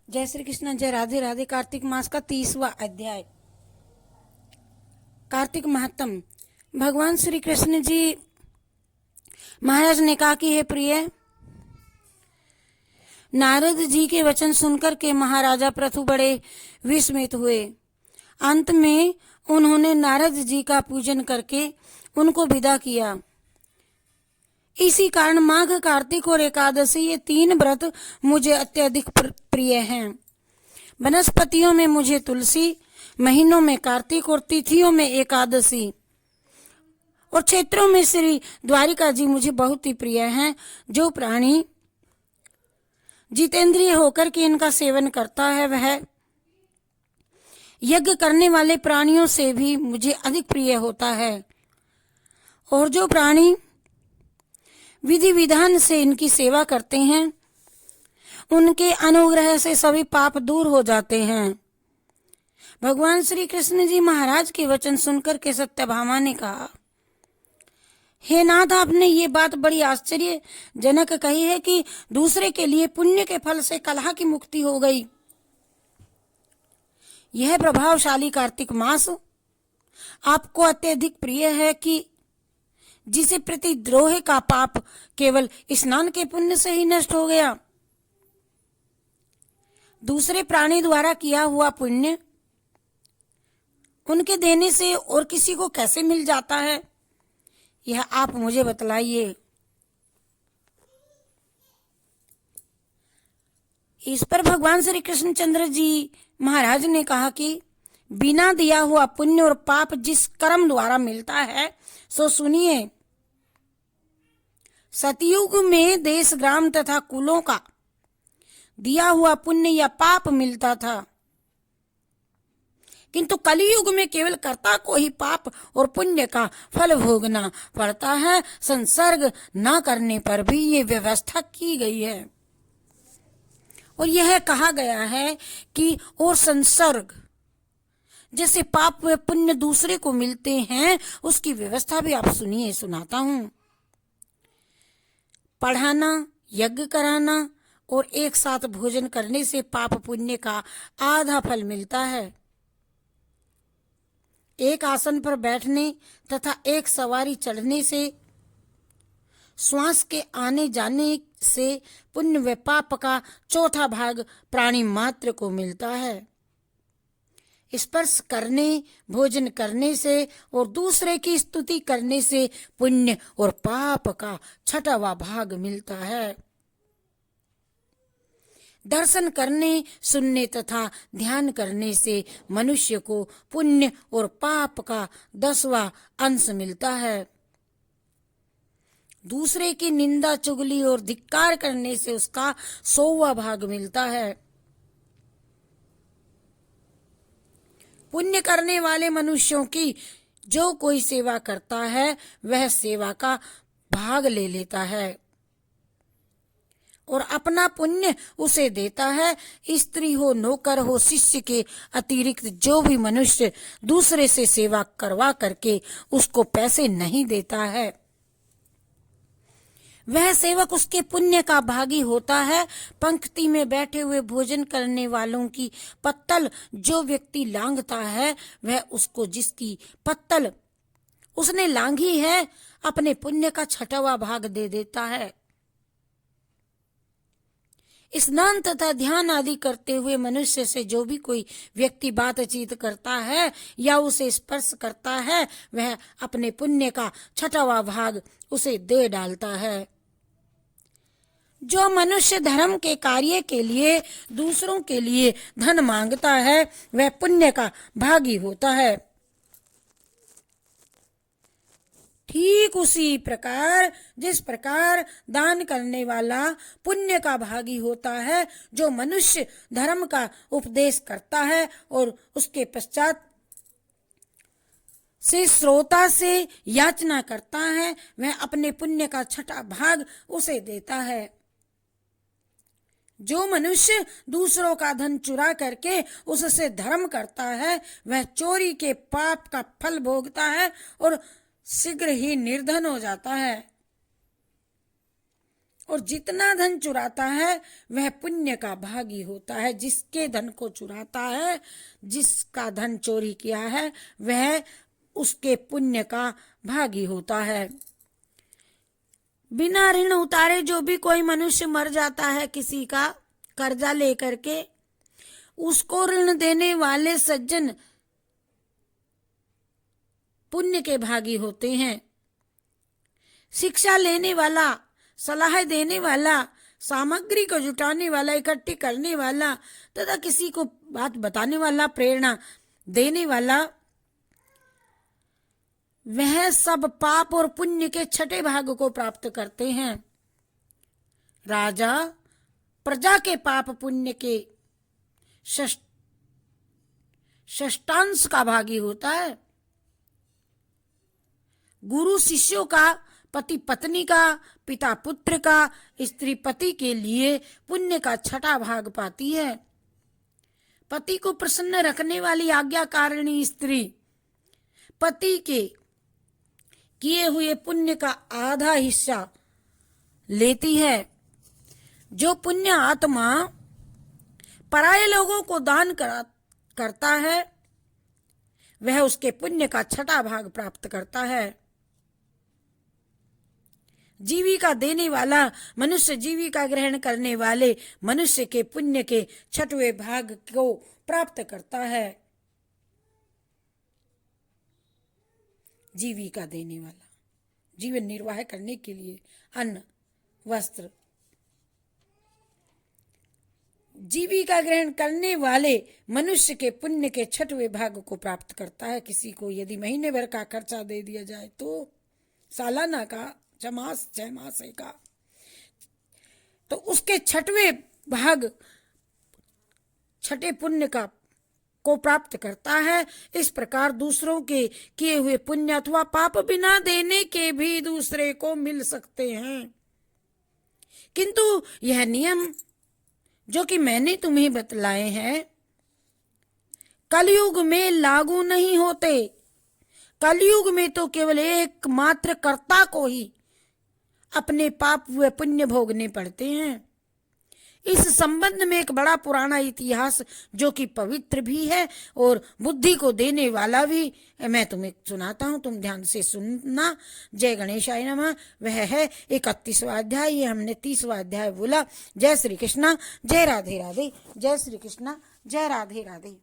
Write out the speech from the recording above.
जय श्री कृष्ण, जय राधे राधे। कार्तिक मास का 30वां अध्याय। कार्तिक महात्म। भगवान श्री कृष्ण जी महाराज ने कहा कि हे प्रिय, नारद जी के वचन सुनकर के महाराजा पृथु बड़े विस्मित हुए। अंत में उन्होंने नारद जी का पूजन करके उनको विदा किया। इसी कारण माघ, कार्तिक और एकादशी ये 3 व्रत मुझे अत्यधिक प्रिय हैं। वनस्पतियों में मुझे तुलसी, महीनों में कार्तिक और तिथियों में एकादशी और क्षेत्रों में श्री द्वारिका जी मुझे बहुत ही प्रिय हैं। जो प्राणी जितेंद्रिय होकर के इनका सेवन करता है वह यज्ञ करने वाले प्राणियों से भी मुझे अधिक प्रिय होता है, और जो प्राणी विधि विधान से इनकी सेवा करते हैं उनके अनुग्रह से सभी पाप दूर हो जाते हैं। भगवान श्री कृष्ण जी महाराज के वचन सुनकर के सत्यभामा ने कहा, हे नाथ, आपने ये बात बड़ी आश्चर्यजनक कही है कि दूसरे के लिए पुण्य के फल से कलह की मुक्ति हो गई। यह प्रभावशाली कार्तिक मास आपको अत्यधिक प्रिय है कि जिसे प्रतिद्रोह का पाप केवल स्नान के पुण्य से ही नष्ट हो गया। दूसरे प्राणी द्वारा किया हुआ पुण्य उनके देने से और किसी को कैसे मिल जाता है, यह आप मुझे बतलाइए। इस पर भगवान श्री कृष्णचंद्र जी महाराज ने कहा कि बिना दिया हुआ पुण्य और पाप जिस कर्म द्वारा मिलता है सो सुनिए। सतयुग में देश, ग्राम तथा कुलों का दिया हुआ पुण्य या पाप मिलता था, किंतु कलयुग में केवल कर्ता को ही पाप और पुण्य का फल भोगना पड़ता है। संसर्ग न करने पर भी ये व्यवस्था की गई है, और यह कहा गया है कि और संसर्ग जैसे पाप व पुण्य दूसरे को मिलते हैं उसकी व्यवस्था भी आप सुनिए, सुनाता हूं। पढ़ाना, यज्ञ कराना और एक साथ भोजन करने से पाप पुण्य का आधा फल मिलता है। एक आसन पर बैठने तथा एक सवारी चढ़ने से, श्वास के आने जाने से पुण्य व पाप का चौथा भाग प्राणी मात्र को मिलता है। स्पर्श करने, भोजन करने से और दूसरे की स्तुति करने से पुण्य और पाप का 6वां भाग मिलता है। दर्शन करने, सुनने तथा ध्यान करने से मनुष्य को पुण्य और पाप का 10वां अंश मिलता है। दूसरे की निंदा, चुगली और धिक्कार करने से उसका 100वां भाग मिलता है। पुण्य करने वाले मनुष्यों की जो कोई सेवा करता है वह सेवा का भाग ले लेता है और अपना पुण्य उसे देता है। स्त्री हो, नौकर हो, शिष्य के अतिरिक्त जो भी मनुष्य दूसरे से सेवा करवा करके उसको पैसे नहीं देता है वह सेवक उसके पुण्य का भागी होता है। पंक्ति में बैठे हुए भोजन करने वालों की पत्तल जो व्यक्ति लांघता है वह उसको जिसकी पत्तल उसने लांघी है अपने पुण्य का 6वां भाग दे देता है। स्नान तथा ध्यान आदि करते हुए मनुष्य से जो भी कोई व्यक्ति बातचीत करता है या उसे स्पर्श करता है वह अपने पुण्य का 6वां भाग उसे दे डालता है। जो मनुष्य धर्म के कार्य के लिए दूसरों के लिए धन मांगता है वह पुण्य का भागी होता है। ठीक उसी प्रकार जिस प्रकार दान करने वाला पुण्य का भागी होता है, जो मनुष्य धर्म का उपदेश करता है और उसके पश्चात से श्रोता से याचना करता है वह अपने पुण्य का 6वां भाग उसे देता है। जो मनुष्य दूसरों का धन चुरा करके उससे धर्म करता है वह चोरी के पाप का फल भोगता है और शीघ्र ही निर्धन हो जाता है। और जितना धन चुराता है वह पुण्य का भागी होता है। जिसके धन को चुराता है, जिसका धन चोरी किया है, वह उसके पुण्य का भागी होता है। बिना ऋण उतारे जो भी कोई मनुष्य मर जाता है किसी का कर्जा लेकर के, उसको ऋण देने वाले सज्जन पुण्य के भागी होते हैं। शिक्षा लेने वाला, सलाह देने वाला, सामग्री को जुटाने वाला, इकट्ठी करने वाला तथा किसी को बात बताने वाला, प्रेरणा देने वाला, वह सब पाप और पुण्य के छठे भाग को प्राप्त करते हैं। राजा प्रजा के पाप पुण्य के षष्ठांश का भागी होता है। गुरु शिष्यों का, पति पत्नी का, पिता पुत्र का, स्त्री पति के लिए पुण्य का छठा भाग पाती है। पति को प्रसन्न रखने वाली आज्ञाकारिणी स्त्री पति के किए हुए पुण्य का आधा हिस्सा लेती है। जो पुण्य आत्मा पराये लोगों को दान करता है वह उसके पुण्य का छठा भाग प्राप्त करता है। जीविका देने वाला मनुष्य जीविका ग्रहण करने वाले मनुष्य के पुण्य के छठवें भाग को प्राप्त करता है। जीविका देने वाला, जीवन निर्वाह करने के लिए अन्न वस्त्र, जीविका ग्रहण करने वाले मनुष्य के पुण्य के छठवें भाग को प्राप्त करता है। किसी को यदि महीने भर का खर्चा दे दिया जाए तो, सालाना का, 6 मास का, तो उसके छठवें भाग छठे पुण्य का को प्राप्त करता है। इस प्रकार दूसरों के किए हुए पुण्य अथवा पाप बिना देने के भी दूसरे को मिल सकते हैं, किंतु यह नियम जो कि मैंने तुम्हें बतलाए हैं कलयुग में लागू नहीं होते। कलयुग में तो केवल एकमात्र कर्ता को ही अपने पाप व पुण्य भोगने पड़ते हैं। इस संबंध में एक बड़ा पुराना इतिहास जो कि पवित्र भी है और बुद्धि को देने वाला भी मैं तुम्हें सुनाता हूँ, तुम ध्यान से सुनना। जय गणेशाय नमः। वह है 31वां अध्याय। ये हमने 30वां अध्याय बोला। जय श्री कृष्णा, जय राधे राधे, जय श्री कृष्णा, जय राधे राधे।